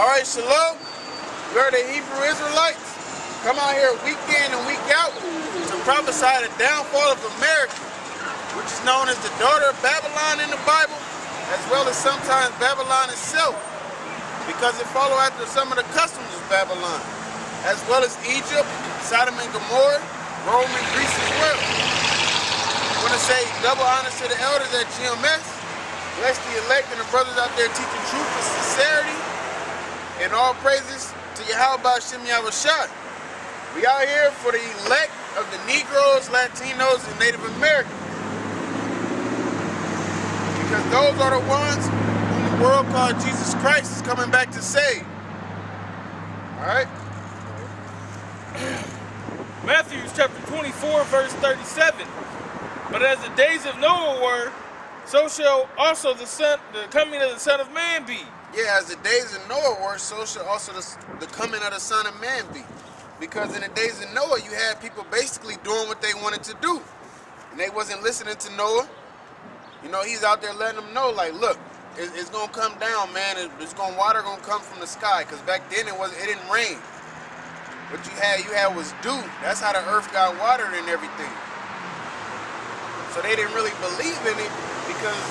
Alright, shalom. We are the Hebrew Israelites. Come out here week in and week out to prophesy the downfall of America, which is known as the daughter of Babylon in the Bible, as well as sometimes Babylon itself, because it follows after some of the customs of Babylon, as well as Egypt, Sodom and Gomorrah, Rome and Greece as well. I want to say double honors to the elders at GMS. Bless the elect and the brothers out there teaching truth and sincerity. And all praises to Yahweh Shem Yahushua. We out here for the elect of the Negroes, Latinos, and Native Americans. Because those are the ones whom the world called Jesus Christ is coming back to save. Alright? Matthew chapter 24, verse 37. But as the days of Noah were, so shall also the coming of the Son of Man be. Yeah, as the days of Noah were, so shall also the coming of the Son of Man be. Because in the days of Noah, you had people basically doing what they wanted to do. And they wasn't listening to Noah. You know, he's out there letting them know, like, look, it's going to come down, man. Water going to come from the sky. Because back then, it didn't rain. What you had was dew. That's how the earth got watered and everything. So they didn't really believe in it because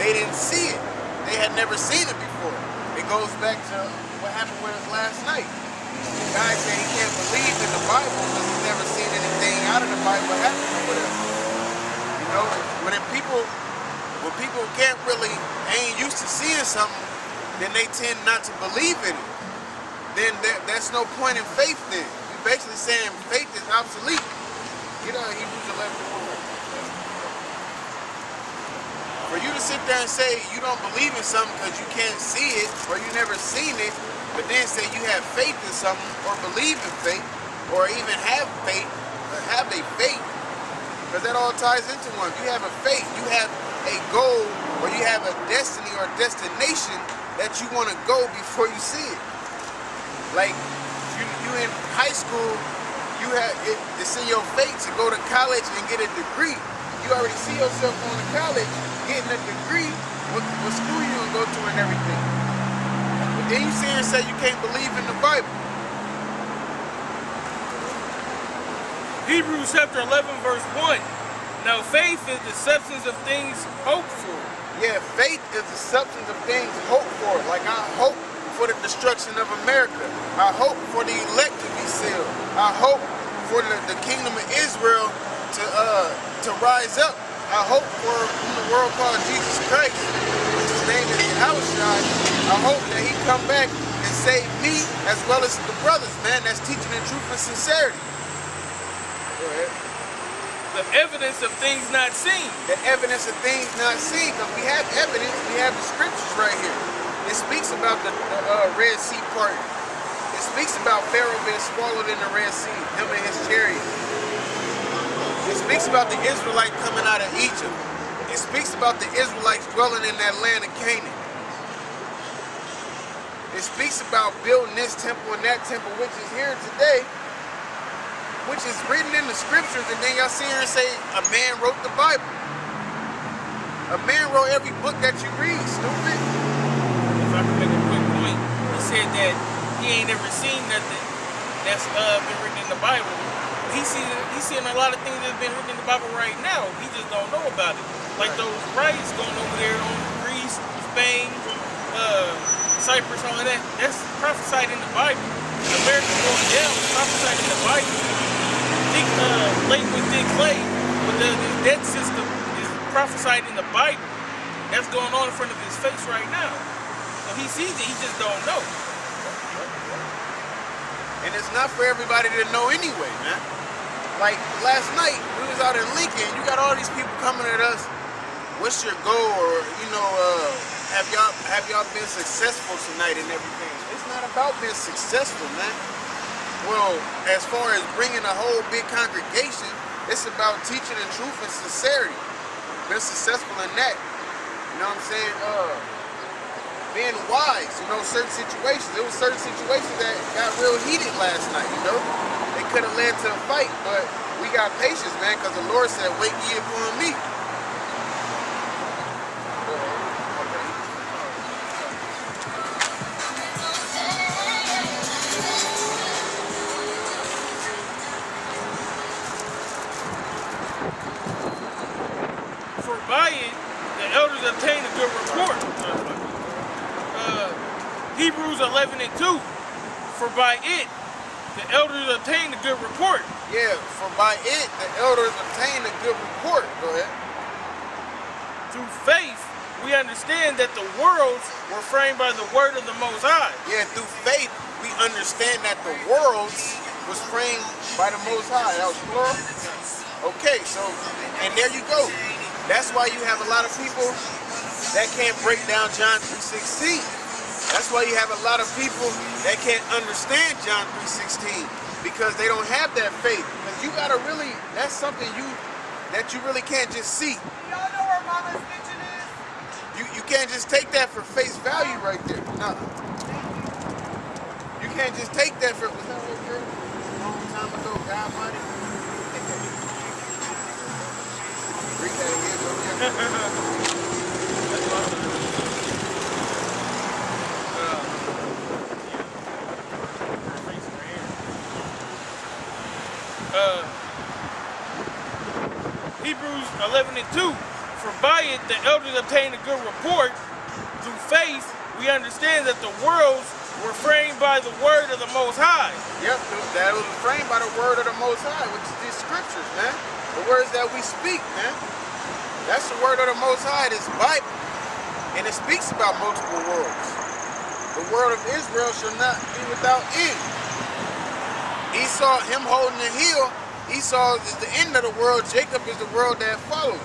they didn't see it. They had never seen it before. It goes back to what happened with us last night. The guy said he can't believe in the Bible because he's never seen anything out of the Bible happening with us. You know, when people ain't used to seeing something, then they tend not to believe in it. Then that's no point in faith then. You're basically saying faith is obsolete. Get out of Hebrews 11:1. For you to sit there and say you don't believe in something because you can't see it or you never seen it, but then say you have faith in something or believe in faith or even have faith or have a faith, because that all ties into one. If you have a faith, you have a goal or you have a destiny or a destination that you want to go before you see it. Like you in high school, it's in your fate to go to college and get a degree. You already see yourself going to college, getting a degree, what school you gonna go to and everything. But then you sit here and say you can't believe in the Bible. Hebrews chapter 11, verse 1. Now faith is the substance of things hoped for. Yeah, faith is the substance of things hoped for. Like I hope for the destruction of America. I hope for the elect to be sealed. I hope for the kingdom of Israel to rise up. I hope for whom the world called Jesus Christ, which his name is Yahushua. I hope that he come back and save me as well as the brothers, man, that's teaching the truth and sincerity. Go ahead. The evidence of things not seen. The evidence of things not seen, because we have evidence, we have the scriptures right here. It speaks about the Red Sea part. It speaks about Pharaoh being swallowed in the Red Sea, him and his chariot. It speaks about the Israelites coming out of Egypt. It speaks about the Israelites dwelling in that land of Canaan. It speaks about building this temple and that temple, which is here today, which is written in the scriptures, and then y'all see here and say, a man wrote the Bible. A man wrote every book that you read, stupid. If I can make a quick point, he said that he ain't ever seen nothing that's been written in the Bible. He's seeing a lot of things that's been written in the Bible right now. He just don't know about it. Like those riots going over there on Greece, Spain, Cyprus, all of that. That's prophesied in the Bible. America going down is prophesied in the Bible. Lake with Dick Clay, with the debt system, is prophesied in the Bible. That's going on in front of his face right now. So he sees it, he just don't know. And it's not for everybody to know anyway, man. Like last night, we was out in Lincoln. You got all these people coming at us. What's your goal? Or have y'all been successful tonight and everything? It's not about being successful, man. Well, as far as bringing a whole big congregation, it's about teaching the truth and sincerity. Been successful in that. You know what I'm saying? Being wise. You know, certain situations. There was certain situations that got real heated last night. You know. They could have led to a fight, but we got patience, man, because the Lord said, wait ye upon me. report. Hebrews 11 and 2. For by it the elders obtained a good report. Yeah, for by it the elders obtained a good report. Go ahead. Through faith we understand that the worlds were framed by the word of the Most High. Yeah, through faith we understand that the worlds was framed by the Most High. That was plural. Okay, so, and there you go. That's why you have a lot of people that can't break down John 3:16. That's why you have a lot of people that can't understand John 3:16 because they don't have that faith. Because you gotta really, that's something that you really can't just see. Y'all know where Mama's kitchen is? You can't just take that for face value right there. No. You can't just take that for, was that old girl? A long time ago, God mighty. Bring that again, go there. That's awesome. Hebrews 11 and 2. For by it the elders obtained a good report. Through faith we understand that the worlds were framed by the word of the Most High. Yep, that was framed by the word of the Most High, which is these scriptures, man. The words that we speak, man. That's the word of the Most High, this Bible. And it speaks about multiple worlds. The world of Israel shall not be without end. Esau, him holding the heel, Esau is the end of the world. Jacob is the world that followed.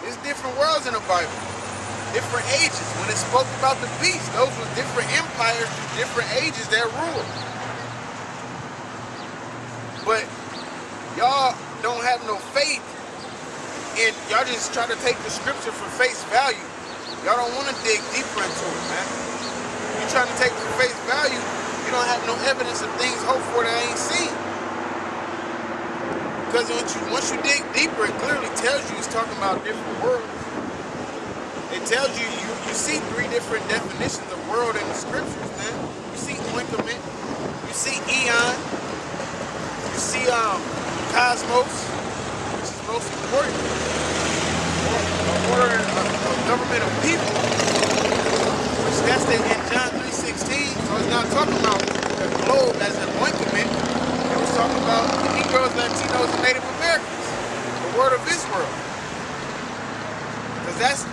There's different worlds in the Bible. Different ages. When it spoke about the beast, those were different empires through different ages that ruled. But y'all don't have no faith, and y'all just try to take the scripture for face value. Y'all don't want to dig deeper into it, man. You're trying to take it for face value, you don't have no evidence of things hoped for that I ain't seen. Because once you dig deeper, it clearly tells you it's talking about different worlds. It tells you, you see three different definitions of world in the scriptures, man. You see ointment, you see eon, you see cosmos, which is most important. Order of government of people, which that's in John 3:16. So it's not talking about the globe as an ointment. It was talking about the Negroes, Latinos, and Native Americans, the word of Israel. Because that's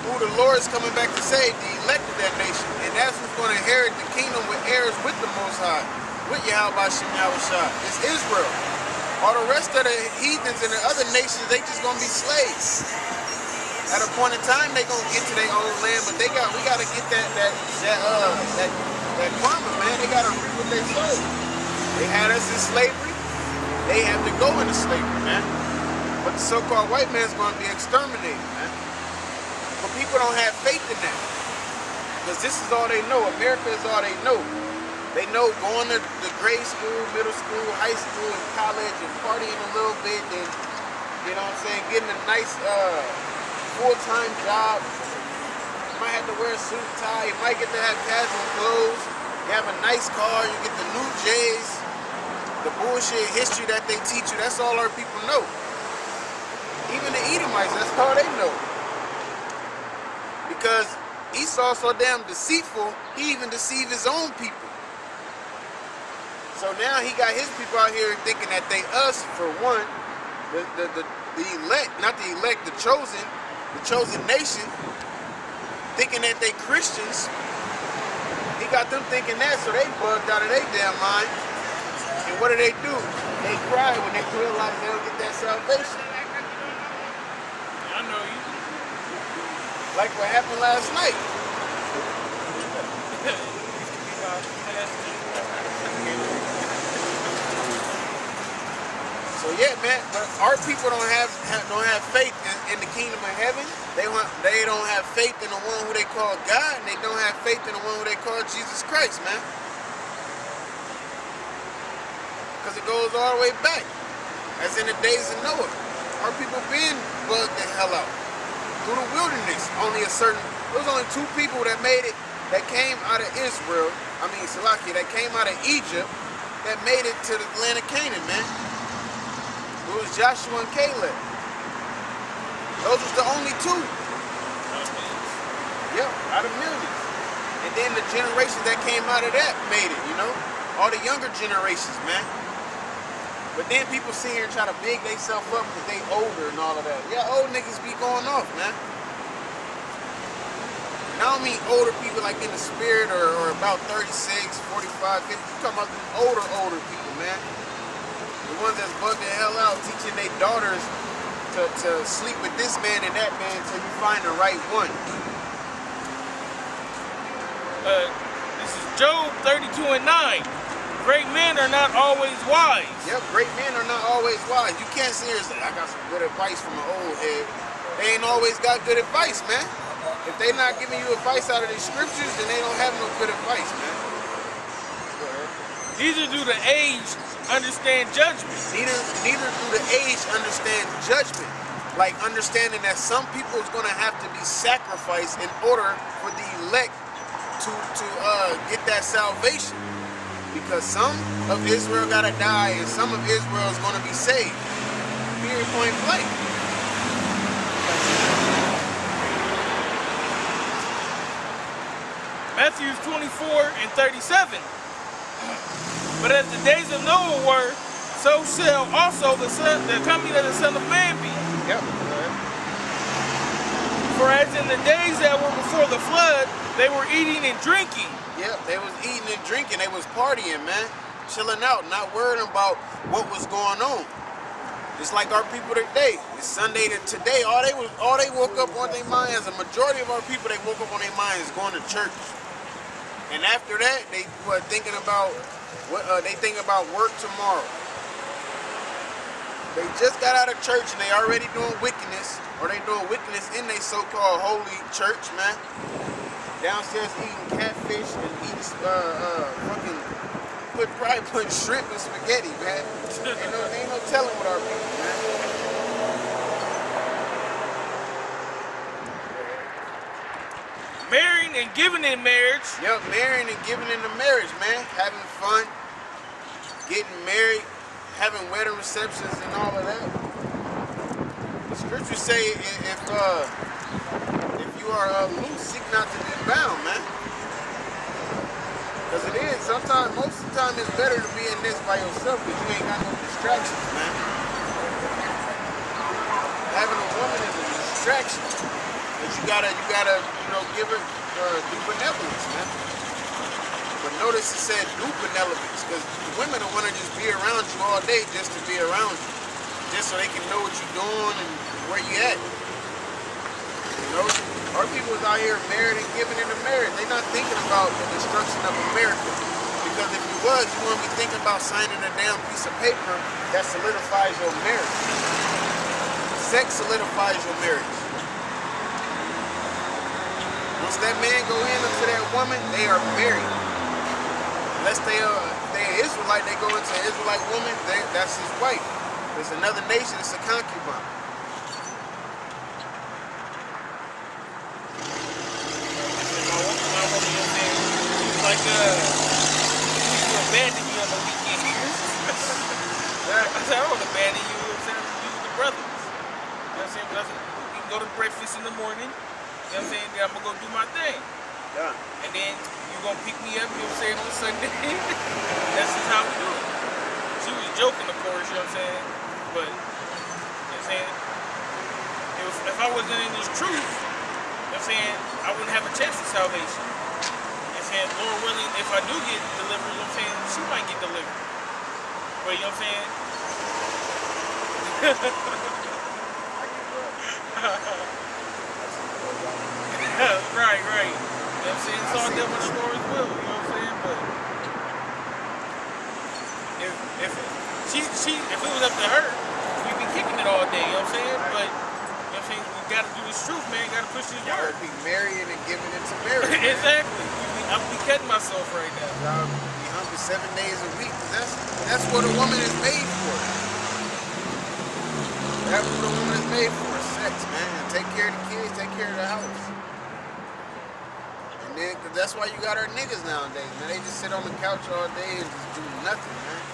who the Lord is coming back to save, the elect of that nation. And that's who's going to inherit the kingdom with heirs with the Most High, with Yahweh Shem Yahushua. It's Israel. All the rest of the heathens and the other nations, they just going to be slaves. At a point in time, they going to get to their own land, but we got to get that karma, man. They got to reap what they sow. They had us in slavery. They have to go into slavery, man. But the so-called white man's going to be exterminated, man. But people don't have faith in that. Because this is all they know. America is all they know. They know going to the grade school, middle school, high school, and college, and partying a little bit, then, you know what I'm saying, getting a nice full-time job. You might have to wear a suit and tie. You might get to have casual clothes. You have a nice car. You get the new J's. The bullshit history that they teach you, that's all our people know. Even the Edomites, that's all they know. Because Esau's so damn deceitful, he even deceived his own people. So now he got his people out here thinking that they us, for one, the elect, not the elect, the chosen nation, thinking that they Christians. He got them thinking that, so they bugged out of their damn mind. And what do? They cry when they realize they don't get that salvation. I know you. Like what happened last night. So yeah, man, but our people don't have faith in the kingdom of heaven. They don't have faith in the one who they call God, and they don't have faith in the one who they call Jesus Christ, man. Because it goes all the way back, as in the days of Noah. Our people been bugged the hell out through the wilderness. There was only two people that made it, that came out of Israel. Salakia, that came out of Egypt, that made it to the land of Canaan, man. It was Joshua and Caleb. Those was the only two. out of millions. And then the generations that came out of that made it, you know? All the younger generations, man. But then people sit here and try to big themselves up because they older and all of that. Yeah, old niggas be going off, man. And I don't mean older people like in the spirit or about 36, 45, 50. You talking about the older people, man. The ones that's bugged the hell out, teaching their daughters to sleep with this man and that man until you find the right one. This is Job 32:9. Great men are not always wise. Yep, great men are not always wise. You can't sit here and say, I got some good advice from an old head. They ain't always got good advice, man. If they not giving you advice out of these scriptures, then they don't have no good advice, man. Neither do the aged understand judgment. Neither do the aged understand judgment. Like understanding that some people is going to have to be sacrificed in order for the elect to get that salvation. Because some of Israel gotta die and some of Israel is gonna be saved. Period, point blank. Matthew 24:37. But as the days of Noah were, so shall also the coming of the Son of Man be. Yep. For as in the days that were before the flood, they were eating and drinking. Yep, they was eating and drinking. They was partying, man. Chilling out, not worrying about what was going on. Just like our people today. It's Sunday to today. All they woke up on their minds, a majority of our people, they woke up on their minds going to church. And after that, they were thinking about they think about work tomorrow. They just got out of church and they already doing wickedness, or they doing wickedness in their so-called holy church, man. Downstairs eating catfish and eating probably putting shrimp and spaghetti, man. Ain't no telling with our people, man. Marrying and giving in marriage. Yep, marrying and giving into marriage, man. Having fun, getting married, having wedding receptions and all of that. The scriptures say if you are loose, seek not to be bound, man. Because it is, most of the time it's better to be in this by yourself because you ain't got no distractions, man. Having a woman is a distraction. But you gotta, give her, do benevolence, man. But notice it said do benevolence because women don't want to just be around you all day just to be around you. Just so they can know what you're doing and where you at. You know? Our people is out here married and giving into marriage. They're not thinking about the destruction of America. Because if you was, you wouldn't be thinking about signing a damn piece of paper that solidifies your marriage. Sex solidifies your marriage. Once that man go into that woman, they are married. Unless they are Israelite, they go into an Israelite woman, that's his wife. If it's another nation, it's a concubine. Like, you abandon me on the weekend. I said, I don't abandon you, I'm saying, you the brothers. You know what I'm saying? But I said, we can go to breakfast in the morning, you know what I'm saying? Then I'm going to go do my thing. Yeah. And then you're going to pick me up, you know what I'm saying, on Sunday. That's just how we do it. She was joking, of course, you know what I'm saying? But, you know what I'm saying? If I wasn't in this truth, you know what I'm saying, I wouldn't have a chance of salvation. And Lord willing, if I do get delivered, you know what I'm saying, she might get delivered. But you know what I'm saying? Right. You know what I'm saying? It's all done with the Lord's will, you know what I'm saying? But if it was up to her, we'd be kicking it all day, you know what I'm saying? But you know what I'm saying, we gotta do this truth, man, gotta push this word. Be marrying and giving into marriage. Exactly. I'm be cutting myself right now. Y'all be hungry 7 days a week. That's what a woman is made for. That's what a woman is made for. Sex, man. Take care of the kids, take care of the house. And then, cause that's why you got our niggas nowadays, man. They just sit on the couch all day and just do nothing, man.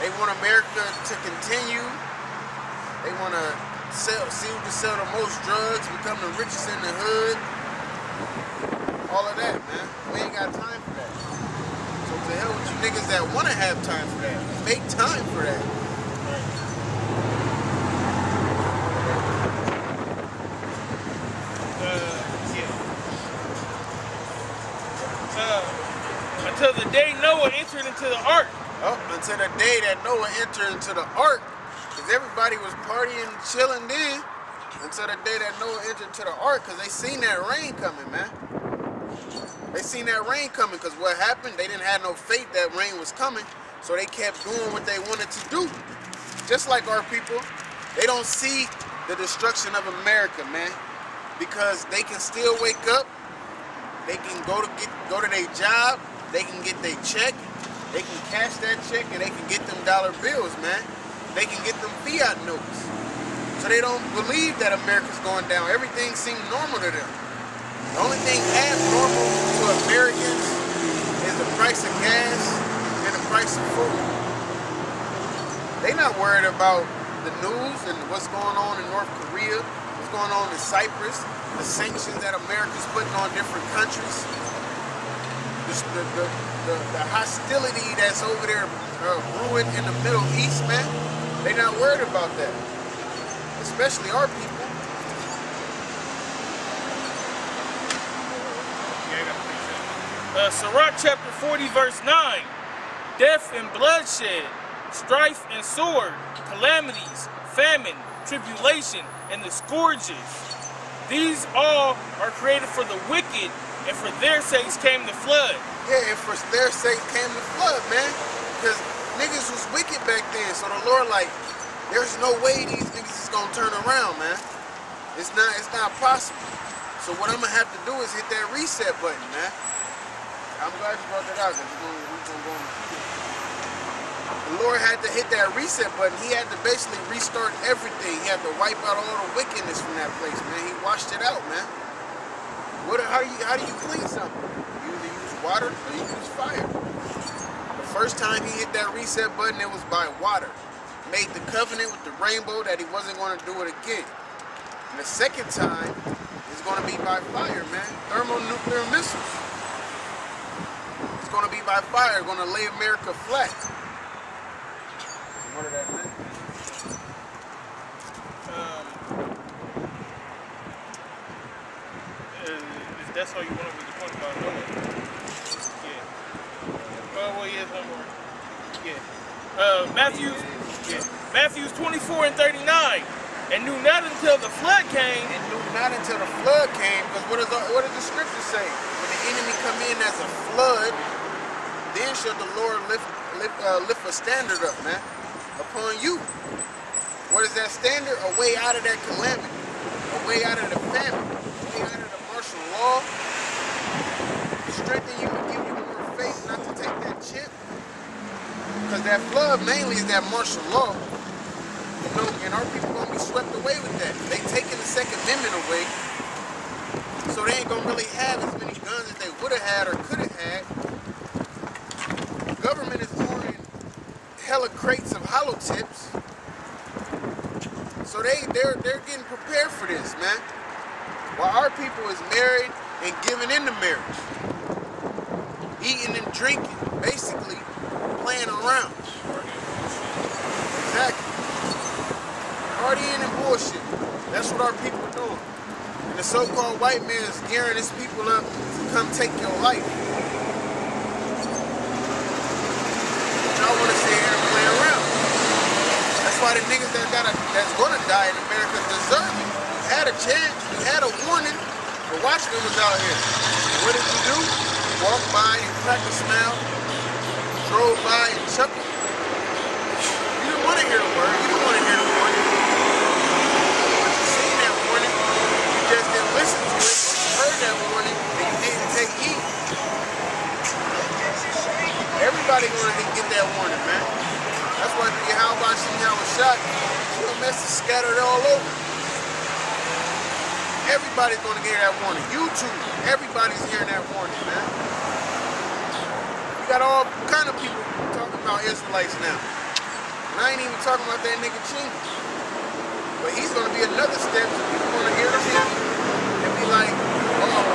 They want America to continue. They want to see who can sell the most drugs, become the richest in the hood. all of that, man. We ain't got time for that. So to hell with you niggas that want to have time for that. Make time for that. Until the day Noah entered into the ark. Oh, until the day that Noah entered into the ark, because everybody was partying, chilling then, until the day that Noah entered into the ark, because they seen that rain coming, man. They seen that rain coming, because what happened, they didn't have no faith that rain was coming, so they kept doing what they wanted to do. Just like our people, they don't see the destruction of America, man, because they can still wake up, they can go to their job, they can get their check, they can cash that check, and they can get them dollar bills, man. They can get them fiat notes. So they don't believe that America's going down. Everything seems normal to them. The only thing abnormal to Americans is the price of gas and the price of food. They not worried about the news and what's going on in North Korea, what's going on in Cyprus, the sanctions that America's putting on different countries. The hostility that's over there brewing in the Middle East, man, they not worried about that. Especially our people. Sirach chapter 40 verse 9. Death and bloodshed, strife and sword, calamities, famine, tribulation, and the scourges. These all are created for the wicked, and for their sakes came the flood. Yeah, and for their sake came the flood, man. Because niggas was wicked back then. So the Lord like, there's no way these niggas is gonna turn around, man. It's not possible. So what I'm gonna have to do is hit that reset button, man. I'm glad you brought that out, because we're gonna go on the field. The Lord had to hit that reset button. He had to basically restart everything. He had to wipe out all the wickedness from that place, man. He washed it out, man. How do you clean something? You either use water or you use fire. The first time he hit that reset button, it was by water. Made the covenant with the rainbow that he wasn't going to do it again. And the second time is going to be by fire, man. Thermonuclear missiles. It's going to be by fire. Going to lay America flat. What did that mean? That's all you wanted was the point about Noah. Yeah. Well, yes, one more. Yeah. Matthews 24 and 39. And knew not until the flood came. And knew not until the flood came, because what does the scripture say? When the enemy come in as a flood, then shall the Lord lift a standard up, man, upon you. What is that standard? A way out of that calamity, a way out of the famine, a way out of the martial law, to strengthen you and give you more faith not to take that chip. Because that flood mainly is that martial law. You know, and our people gonna be swept away with that. They taking the Second Amendment away, so they ain't gonna really have as many guns as they would have had or could have had. The government is pouring hella crates of hollow tips, so they're getting prepared for this, man. While our people is married and giving into marriage, eating and drinking, basically playing around. Exactly. Partying and bullshit. That's what our people are doing. And the so-called white man is gearing his people up to come take your life. Y'all want to sit here and play around. That's why the niggas that's gonna die in America deserve it. You had a chance, you had a warning, but Watchmen was out here. And what did you do? Walk by and crack a smile, drove by and chuckled. You didn't want to hear the word, you didn't want to hear the warning. But you seen that warning, you just didn't listen to it, or you heard that warning, and you didn't take heed. Everybody gonna get that warning, man. That's why Yahweh was shot. Your message scattered all over. Everybody's gonna hear that warning. YouTube, everybody's hearing that warning, man. You got all kind of people talking about Israelites now. And I ain't even talking about that nigga Chingy. But he's gonna be another step so people gonna hear him and be like, oh,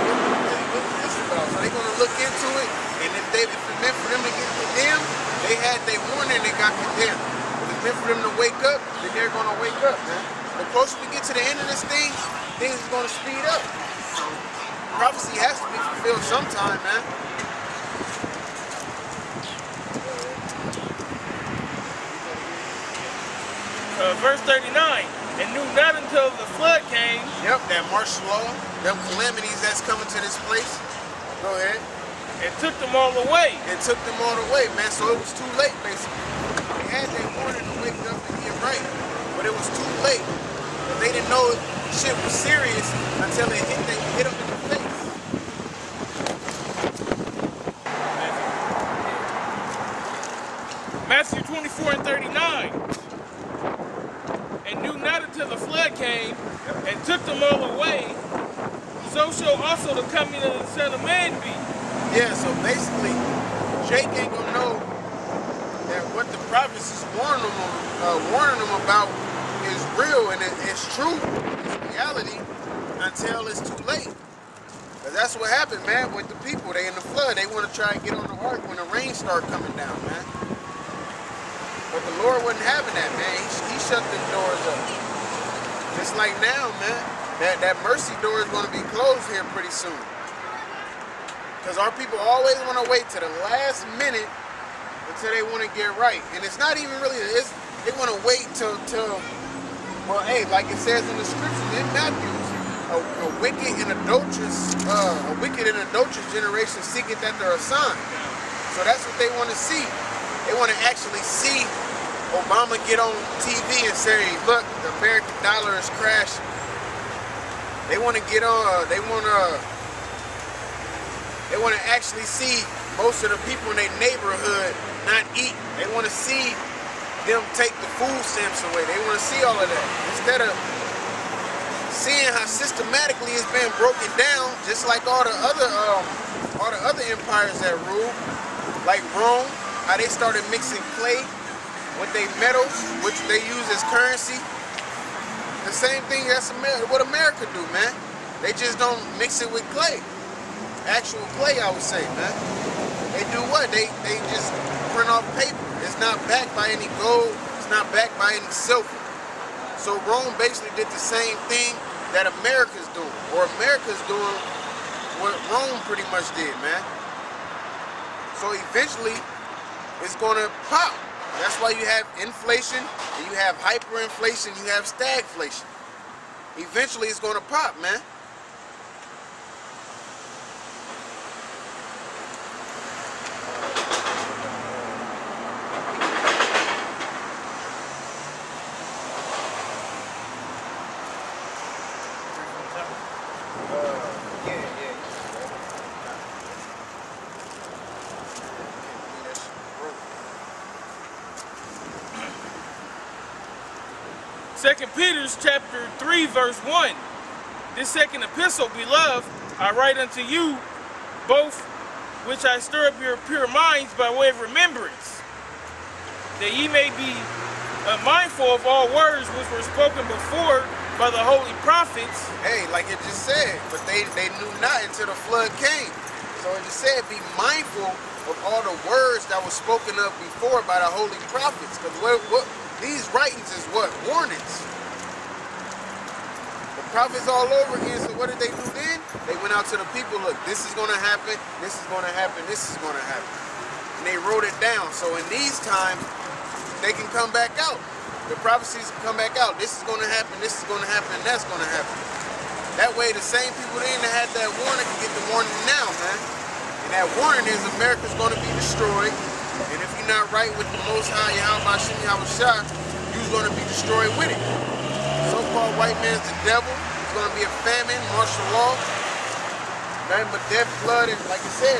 what's this about? knock it down. If it's meant for them to wake up, then they're gonna wake up, man. The closer we get to the end of this thing, things is gonna speed up. Prophecy has to be fulfilled sometime, man. Verse 39, and knew not until the flood came. Yep, that martial law, them calamities that's coming to this place. Go ahead. And took them all away. And took them all away, man. So it was too late, basically. They had that warning to wake up and get right, but it was too late. But they didn't know shit was serious until it hit them in the face. Matthew 24 and 39. And knew not until the flood came and took them all away, so shall also the coming of the Son of Man be. Yeah, so basically, Jake ain't gonna know that what the prophets is warning them about is real and it's true, it's reality, until it's too late. Cause that's what happened, man, with the people. They in the flood. They want to try and get on the ark when the rain start coming down, man. But the Lord wasn't having that, man. He shut the doors up. Just like now, man, that mercy door is going to be closed here pretty soon. Because our people always want to wait to the last minute until they want to get right. And it's not even really, they want to wait till, well, hey, like it says in the scriptures in Matthew, a wicked and adulterous generation seeketh after a sign. So that's what they want to see. They want to actually see Obama get on TV and say, look, the American dollar is crashing. They want to get on, they want to actually see most of the people in their neighborhood not eat. They want to see them take the food stamps away. They want to see all of that. Instead of seeing how systematically it's been broken down, just like all the other empires that rule, like Rome, how they started mixing clay with their metals, which they use as currency. The same thing that's what America do, man. They just don't mix it with clay. Actual clay, I would say, man. They do what? They just print off paper. It's not backed by any gold. It's not backed by any silver. So Rome basically did the same thing that America's doing. Or America's doing what Rome pretty much did, man. So eventually, it's gonna pop. That's why you have inflation, and you have hyperinflation, you have stagflation. Eventually it's gonna pop, man. Second Peter chapter 3 verse 1. This second epistle, beloved, I write unto you both, which I stir up your pure minds by way of remembrance, that ye may be mindful of all words which were spoken before by the holy prophets. Hey, like it just said, but they knew not until the flood came. So it just said, be mindful of all the words that were spoken of before by the holy prophets. Because what these writings is what? Warnings. The prophets all over again, so what did they do then? They went out to the people, look, this is going to happen, this is going to happen, this is going to happen. And they wrote it down. So in these times, they can come back out. The prophecies can come back out. This is going to happen, this is going to happen, and that's going to happen. That way, the same people then that had that warning can get the warning now, man. And that warning is America's going to be destroyed. And if you're not right with the Most High, Yahweh Shem Yahushua, you're going to be destroyed with it. So-called white man's the devil. It's going to be a famine, martial law. Nothing but death, blood, and like I said,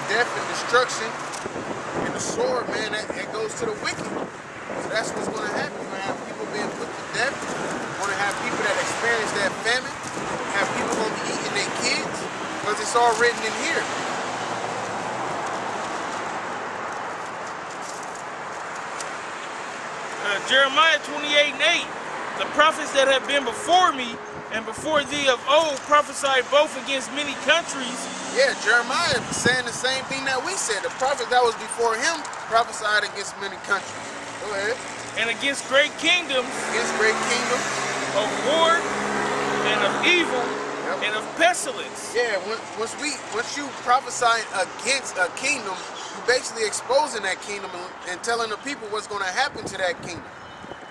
death and destruction. And the sword, man, that goes to the wicked. So that's what's going to happen. You're going to have people being put to death. You're going to have people that experience that famine. Have people going to be eating their kids. Because it's all written in here. Jeremiah 28:8. The prophets that have been before me and before thee of old prophesied both against many countries. Yeah, Jeremiah saying the same thing that we said. The prophets that was before him prophesied against many countries. Go ahead. And against great kingdoms Against great kingdoms. of war and of evil Yep. and of pestilence. Yeah, once you prophesy against a kingdom, you basically exposing that kingdom and telling the people what's going to happen to that kingdom.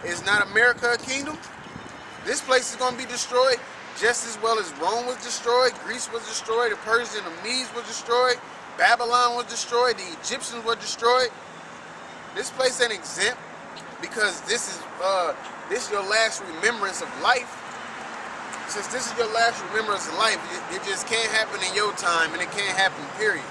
Is not America a kingdom? This place is going to be destroyed just as well as Rome was destroyed, Greece was destroyed, the Persians and the Medes was destroyed, Babylon was destroyed, the Egyptians were destroyed. This place ain't exempt because this is your last remembrance of life. Since this is your last remembrance of life, it just can't happen in your time, and it can't happen, period.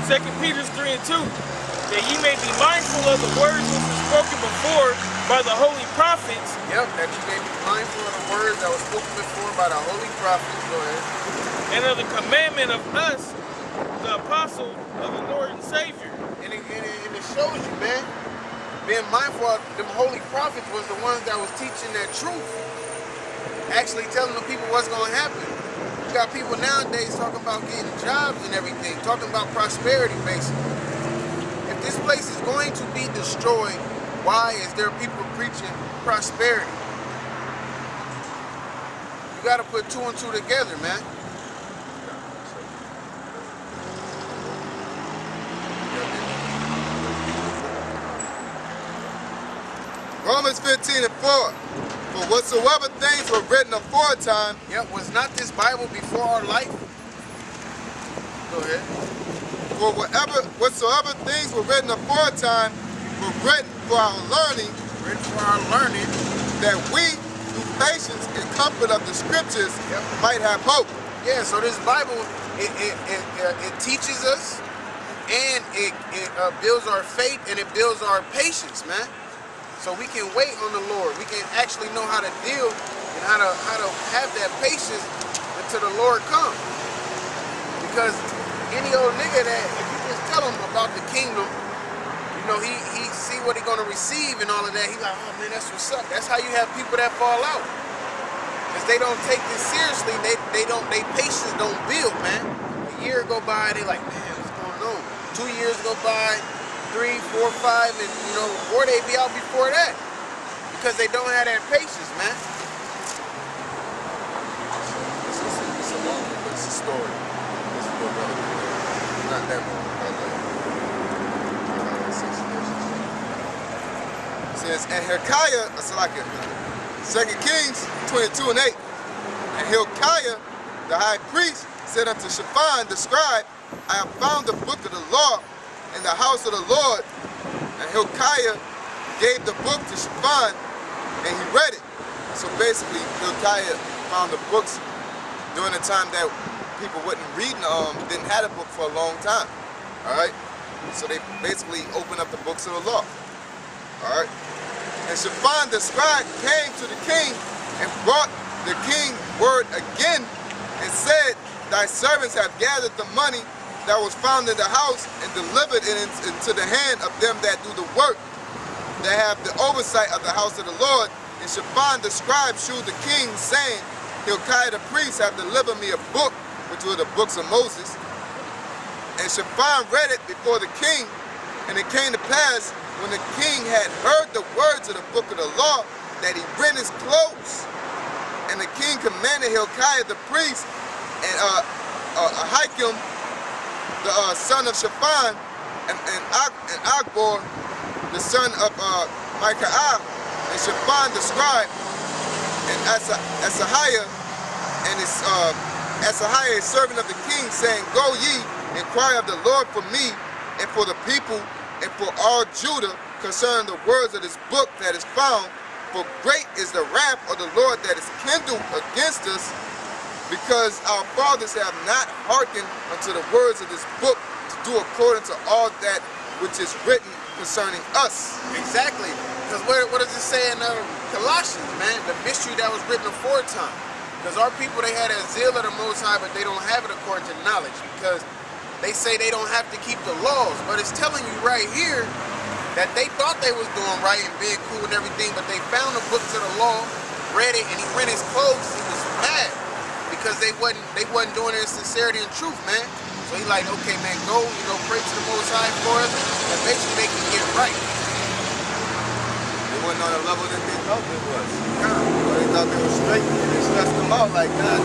Second Peter 3:2, that ye may be mindful of the words which were spoken before by the holy prophets. Yep, that you may be mindful of the words that was spoken before by the holy prophets. Go ahead. And of the commandment of us, the apostle of the Lord and Savior. And it shows you, man, being mindful of them holy prophets was the ones that was teaching that truth. Actually telling the people what's going to happen. You got people nowadays talking about getting jobs and everything, talking about prosperity, basically. If this place is going to be destroyed, why is there people preaching prosperity? You got to put two and two together, man. Romans 15:4. For whatsoever things were written aforetime. Yep, was not this Bible before our life? Go ahead. For whatsoever things were written aforetime were written for our learning. Written for our learning. That we, through patience and comfort of the scriptures, Yep. might have hope. Yeah, so this Bible, it teaches us, and it builds our faith, and it builds our patience, man. So we can wait on the Lord. We can actually know how to deal and how to have that patience until the Lord comes. Because any old nigga that, if you just tell him about the kingdom, you know, he see what he gonna receive and all of that, he like, oh man, that's what's up. That's how you have people that fall out. Because they don't take this seriously. They patience don't build, man. A year go by, they like, man, what's going on? 2 years go by, 3, 4, 5, and you know, or they be out before that. Because they don't have that patience, man. It's a long one, but it's a story. It's a book, brother. Not that long. It says, and Hilkiah, 2 Kings 22:8. And Hilkiah, the high priest, said unto Shaphan the scribe, I have found the book of the law in the house of the Lord. And Hilkiah gave the book to Shaphan, and he read it. So basically, Hilkiah found the books during the time that people wasn't reading, didn't have a book for a long time. All right? So they basically opened up the books of the law. All right? And Shaphan the scribe came to the king and brought the king word again and said, thy servants have gathered the money that was found in the house and delivered it into the hand of them that do the work, that have the oversight of the house of the Lord. And Shaphan the scribe shewed the king, saying, Hilkiah the priest have delivered me a book, which were the books of Moses. And Shaphan read it before the king, and it came to pass, when the king had heard the words of the book of the law, that he rent his clothes. And the king commanded Hilkiah the priest and Ahikam, the son of Shaphan, and Akbor, the son of Micaiah, and Shaphan the scribe, and Asahiah, and Asahiah, a servant of the king, saying, Go ye, inquire of the Lord for me, and for the people, and for all Judah, concerning the words of this book that is found. For great is the wrath of the Lord that is kindled against us, because our fathers have not hearkened unto the words of this book to do according to all that which is written concerning us. Exactly. Because what does it say in Colossians, man? The mystery that was written aforetime. Because our people, they had a zeal of the Most High, but they don't have it according to knowledge. Because they say they don't have to keep the laws. But it's telling you right here that they thought they was doing right and being cool and everything, but they found the books of the law, read it and he rent his clothes, he was mad because they wasn't doing it in sincerity and truth, man. So he like, okay, man, go, you know, pray to the Most High for us, and eventually they can get right. They wasn't on the level that they thought they was. Or they thought they were straight, and they stressed them out like, God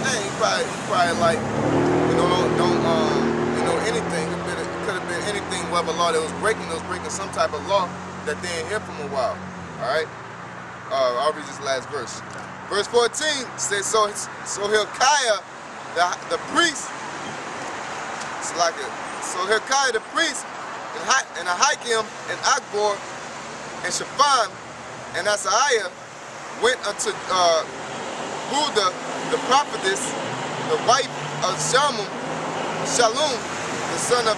dang, he probably like, don't anything. It could have been anything, whatever law that was breaking some type of law that they didn't hear from a while. All right. I'll read this last verse. Verse 14 says, so Hilkiah, the priest, so Hilkiah the priest, and Ahikam, and Akbor, and Shaphan, and Asaiah went unto Huldah the prophetess, the wife of Shallum, the son of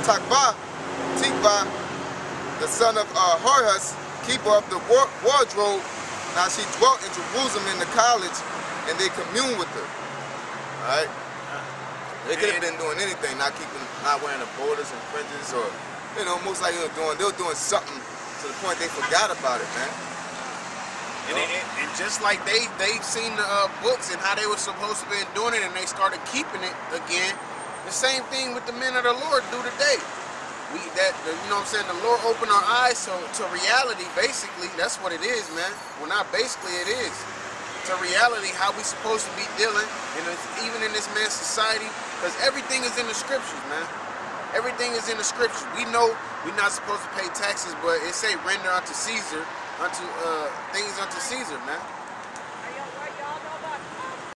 Tikvah, the son of Harhas, keeper of the wardrobe. Now she dwelt in Jerusalem in the college, and they communed with her. All right. They could have been doing anything, not wearing the borders and fringes, or most likely they were doing something to the point they forgot about it, man. And just like they seen the books and how they were supposed to be doing it, and they started keeping it again. The same thing with the men of the Lord do today. You know what I'm saying? The Lord opened our eyes to reality. Basically, that's what it is, man. Well, not basically, it is. To reality, how we supposed to be dealing, and even in this man's society, because everything is in the scriptures, man. Everything is in the scriptures. We know we're not supposed to pay taxes, but it say render unto Caesar, things unto Caesar, man.